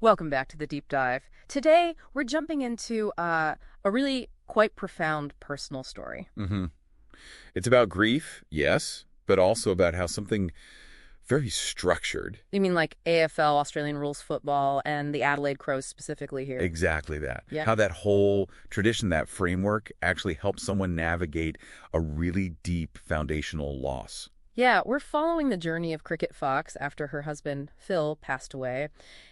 Welcome back to the deep dive. Today, we're jumping into a really quite profound personal story. hmm It's about grief, yes, but also about how something very structured, You mean like AFL, Australian rules football, and the Adelaide Crows specifically here? exactly that. Yeah. How that whole tradition, that framework actually helps someone navigate a really deep foundational loss. Yeah, we're following the journey of Cricket Fox after her husband, Phil, passed away,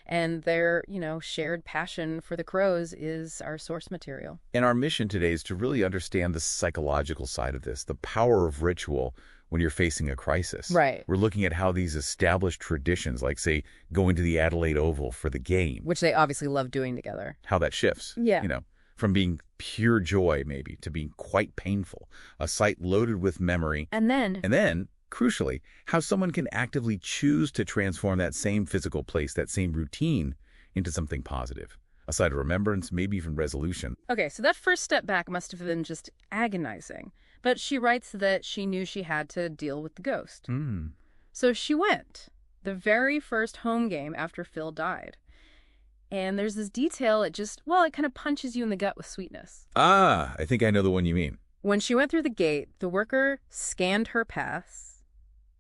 and their, shared passion for the Crows is our source material. And our mission today is to really understand the psychological side of this, the power of ritual when you're facing a crisis. Right. We're looking at how these established traditions, like, say, going to the Adelaide Oval for the game, Which they obviously love doing together. how that shifts. Yeah. From being pure joy, maybe, to being quite painful, a site loaded with memory. And then, Crucially, how someone can actively choose to transform that same physical place, that same routine, into something positive. A site of remembrance, maybe even resolution. okay, so that first step back must have been just agonizing. But she writes that she knew she had to deal with the ghost. So she went. The very first home game after Phil died. And there's this detail, it kind of punches you in the gut with sweetness. Ah, I think I know the one you mean. When she went through the gate, the worker scanned her pass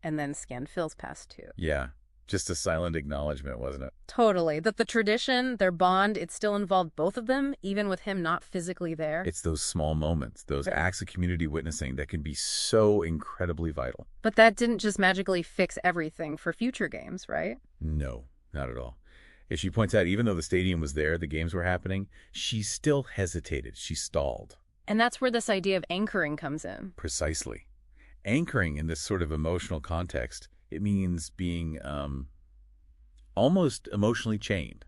and then scanned Phil's pass too. Yeah, just a silent acknowledgement, wasn't it? Totally. That the tradition, their bond, it still involved both of them, even with him not physically there. It's those small moments, those Right. acts of community witnessing that can be so incredibly vital. But that didn't just magically fix everything for future games, right? No, not at all. As she points out, even though the stadium was there, the games were happening, she still hesitated. She stalled. And that's where this idea of anchoring comes in. Precisely. Anchoring in this sort of emotional context, it means being almost emotionally chained,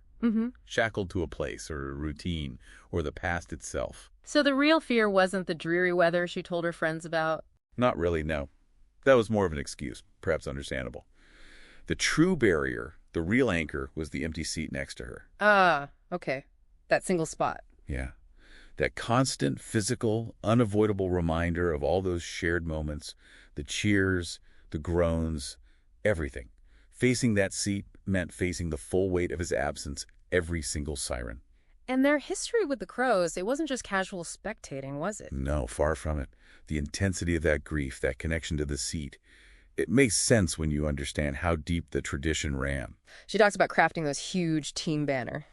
shackled to a place or a routine or the past itself. So the real fear wasn't the dreary weather she told her friends about. Not really, no. That was more of an excuse, perhaps understandable. The true barrier, the real anchor, was the empty seat next to her. Ah, okay. That single spot. Yeah. That constant, physical, unavoidable reminder of all those shared moments, the cheers, the groans, everything. Facing that seat meant facing the full weight of his absence, every single siren. And their history with the Crows, it wasn't just casual spectating, was it? No, far from it. The intensity of that grief, that connection to the seat, it makes sense when you understand how deep the tradition ran. She talks about crafting those huge team banner.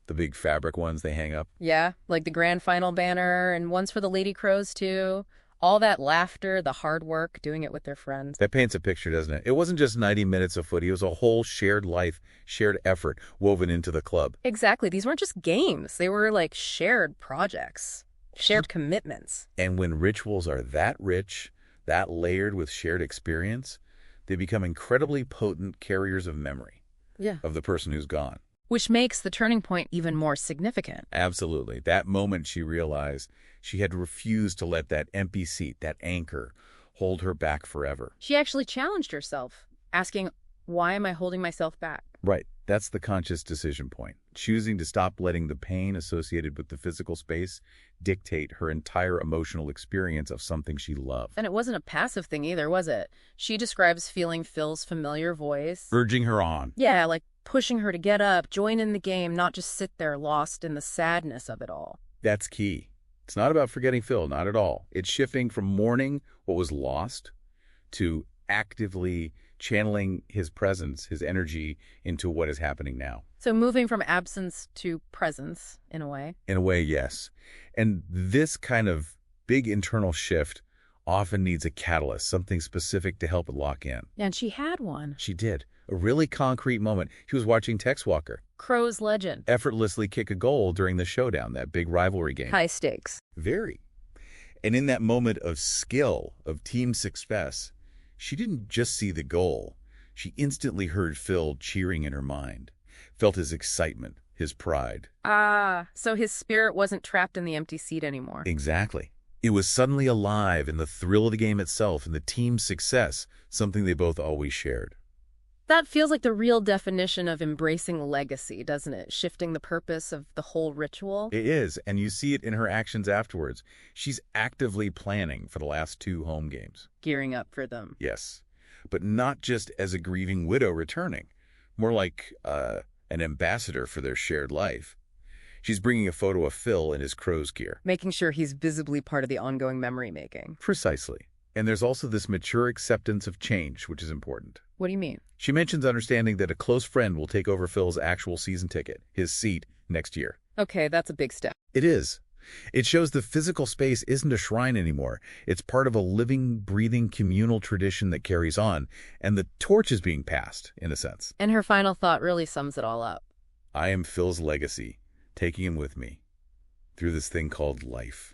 The big fabric ones they hang up. Yeah, like the grand final banner and ones for the Lady Crows too. All that laughter, the hard work, doing it with their friends. That paints a picture, doesn't it? It wasn't just 90 minutes of footy. It was a whole shared life, shared effort woven into the club. Exactly. These weren't just games. They were like shared projects, shared commitments. And when rituals are that rich, that layered with shared experience, they become incredibly potent carriers of memory. Yeah. Of the person who's gone. Which makes the turning point even more significant. Absolutely. That moment she realized she had refused to let that empty seat, that anchor, hold her back forever. She actually challenged herself, asking, why am I holding myself back? Right. That's the conscious decision point. Choosing to stop letting the pain associated with the physical space dictate her entire emotional experience of something she loved. And it wasn't a passive thing either, was it? She describes feeling Phil's familiar voice. Urging her on. Yeah, like pushing her to get up, join in the game, not just sit there lost in the sadness of it all. That's key. It's not about forgetting Phil, not at all. It's shifting from mourning what was lost to actively channeling his presence, his energy, into what is happening now. So moving from absence to presence, in a way. In a way, yes. And this kind of big internal shift often needs a catalyst, something specific to help it lock in. And she had one. She did. A really concrete moment. She was watching Tex Walker Crow's legend. effortlessly kick a goal during the showdown, that big rivalry game. High stakes. Very. And in that moment of skill, of team success, she didn't just see the goal. She instantly heard Phil cheering in her mind, felt his excitement, his pride. Ah, so his spirit wasn't trapped in the empty seat anymore. Exactly. It was suddenly alive in the thrill of the game itself and the team's success, something they both always shared. That feels like the real definition of embracing legacy, doesn't it? Shifting the purpose of the whole ritual. It is, and you see it in her actions afterwards. She's actively planning for the last 2 home games. Gearing up for them. Yes, but not just as a grieving widow returning, more like an ambassador for their shared life. She's bringing a photo of Phil in his Crows gear. Making sure he's visibly part of the ongoing memory-making. Precisely. And there's also this mature acceptance of change, which is important. What do you mean? She mentions understanding that a close friend will take over Phil's actual season ticket, his seat, next year. Okay, that's a big step. It is. It shows the physical space isn't a shrine anymore. It's part of a living, breathing communal tradition that carries on, and the torch is being passed, in a sense. And her final thought really sums it all up. I am Phil's legacy, taking him with me through this thing called life.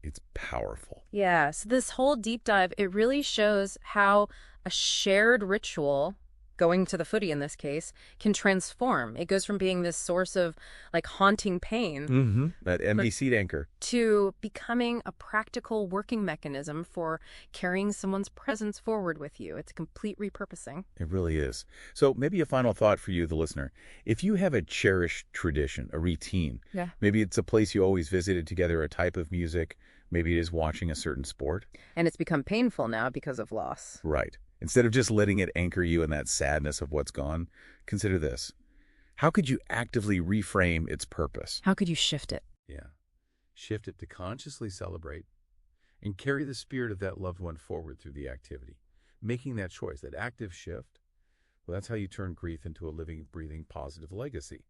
It's powerful. Yeah, so this whole deep dive, it really shows how a shared ritual, going to the footy in this case, can transform. It goes from being this source of like haunting pain That empty seat anchor. to becoming a practical working mechanism for carrying someone's presence forward with you. It's a complete repurposing. It really is. So maybe a final thought for you, the listener. If you have a cherished tradition, a routine, maybe it's a place you always visited together, a type of music, maybe it is watching a certain sport. And it's become painful now because of loss. Right. Instead of just letting it anchor you in that sadness of what's gone, consider this. How could you actively reframe its purpose? How could you shift it? Yeah. Shift it to consciously celebrate and carry the spirit of that loved one forward through the activity. Making that choice, that active shift, well, that's how you turn grief into a living, breathing, positive legacy.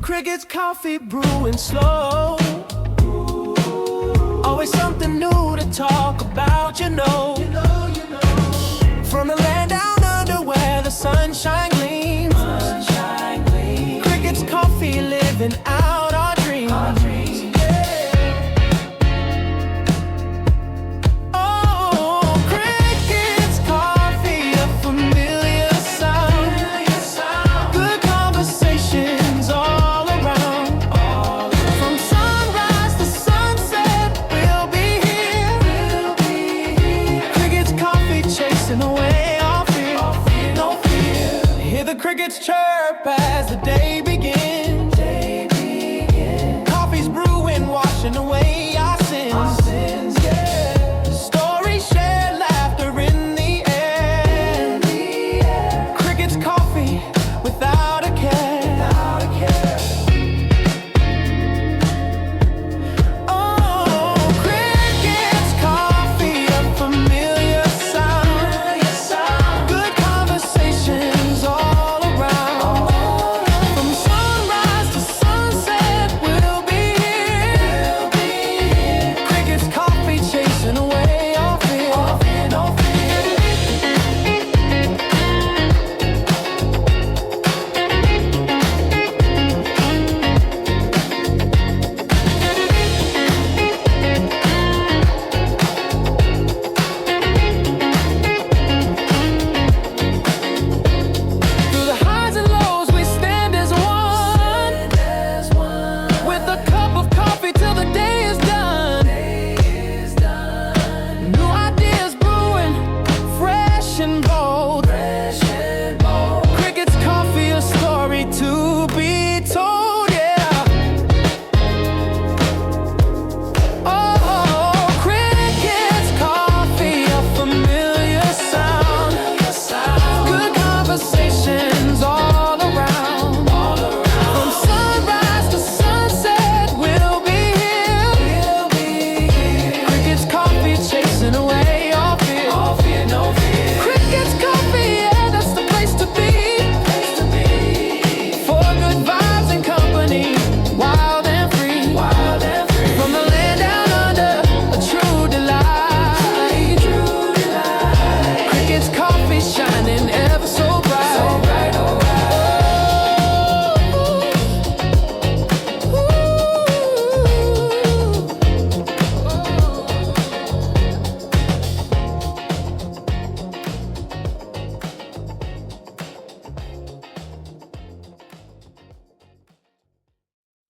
Crickets, coffee brewing slow. Always something new to talk about, you know. From the land down under where the sunshine gleams. Crickets, coffee, living out our dreams. Oh, crickets, coffee, a familiar sound. Good conversations all around. From sunrise to sunset, we'll be here. Crickets, coffee, chasing away all fear. No fear. Hear the crickets chirp as the day begins.